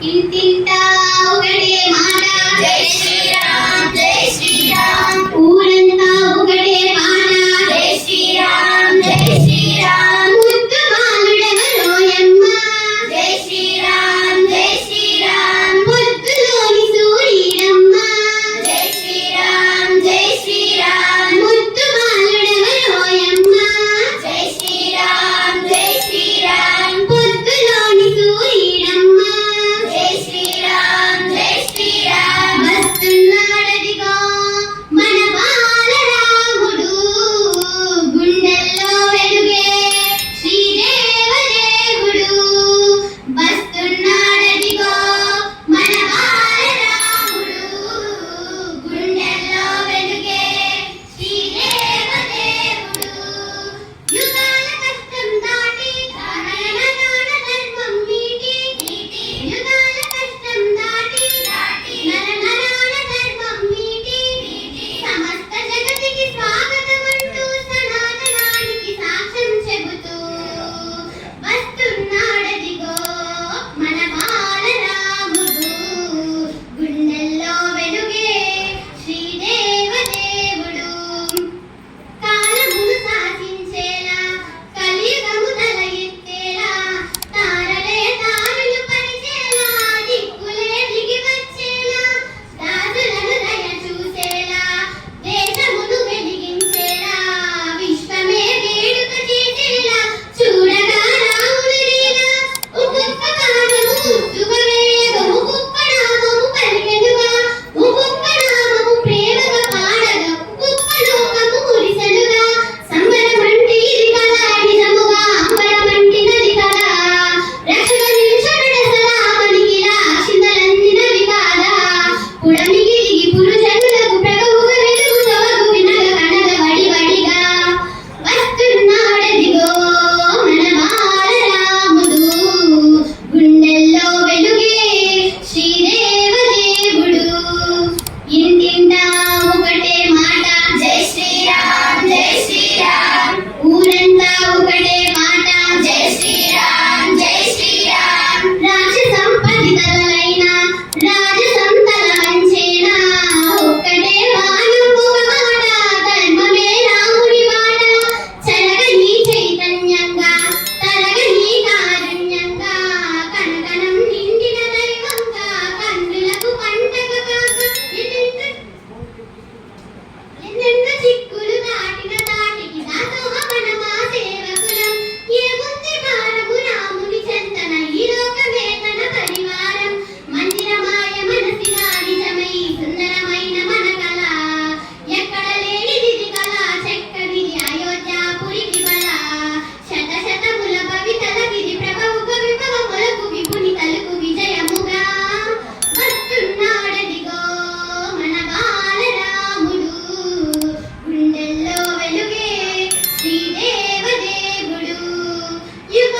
ఇంటింటా ఒకటే మాట జై శ్రీరామ్ జై శ్రీరామ్ ఊరంతా ఒకటే పాట జై శ్రీరామ్ జై శ్రీరామ్ ముద్దు బాలుడెవరోయమ్మ జై శ్రీరామ్ జై శ్రీరామ్ ముద్దులోని సూర్యుడమ్మ జై శ్రీరామ్ జై శ్రీరామ్ ముద్దు బాలుడెవరోయమ్మ జై శ్రీరామ్ జై శ్రీరామ్ పొద్దులోని సూర్యుడమ్మ జై శ్రీరామ్ జై శ్రీరామ్ వస్తున్నాడదిగో మన బాలరాముడు గుండెల్లో వెలుగే శ్రీదేవదేవుడు వస్తున్నాడదిగో మన బాలరాముడు గుండెల్లో వెలుగే శ్రీదేవదేవుడు యుగాల కష్టం దాటి ధర్మం మీటి యుగాల కష్టం దాటి నరనరాన ధర్మం మీటి సమస్త జగతికి స్వాగతమంటూ సనాతనానికి సాక్ష్యం చెబుతూ వస్తున్నాడదిగో మన బాలరాముడు గుండెల్లో వెలుగే శ్రీదేవదేవుడు కాలమును శాసించేలా కలియుగము తల ఎత్తేలా తారలే తారులు పరిచేలా దిక్కులే దిగి వచ్చేలా రాజులను దయ చూసేలా దేశమును వెలిగించేలా విశ్వమే వేడుక చేసేలా చూడగా రాముని లీల ఒక్కొక్క కాలము శుభవేగము ఒక్కొక్క నామము పలికెనుగా ఒక్కొక్క నామము ప్రేమగా పాడగా ఒక్కొక్క లోకము మురిసెనుగా సంబరమంటే ఇది కదా నిజముగా అంబరమంటినది కదా రక్షక నిలుచబడ సలామనికిలా చింతలందినవి కాదా పుడమికి దిగి పురుషనులకు ప్రభువుగా వెలుగు సొబగు వినగ కనగ వడివడిగా వస్తున్నాడదిగో మన బాలరాముడు గుండెల్లో వెలుగే శ్రీదేవదేవుడు ఇంటింటా ఒకటే మాట జై శ్రీరామ్ జై శ్రీరామ్ ఊరంతా ఒకటే మాట జై శ్రీరామ్ జై శ్రీరామ్ రాజసంపదితలైన రాజసంతల వంచేనా ఒక్కటే బాణం ఒక మాట ధర్మమే రాముని మాట చలగని చైతన్యంగా తరగని కారుణ్యంగా కనకనం నిండిన దైవంగా కన్నులకు పంటగ కాక ఎన్నెన్న చిక్కులు దాటిన దాటికి దాసోహ మనమా సేవకులం ఏముంది భారము రాముని చెంతన ఈ లోకమే తన పరివారం మందిరమాయ మనసిగా నిజమై సుందరమైన మన కళ ఎక్కడ లేనిది కళ చక్కనిది అయోధ్యాపురికి బల శత శతముల భవితల విధి ప్రభవుక విభవములకు విపుని తలుకు విజయముగా వస్తున్నాడదిగో మన బాలరాముడు గుండెల్లో వెలుగే శ్రీదేవదేవుడు యుగ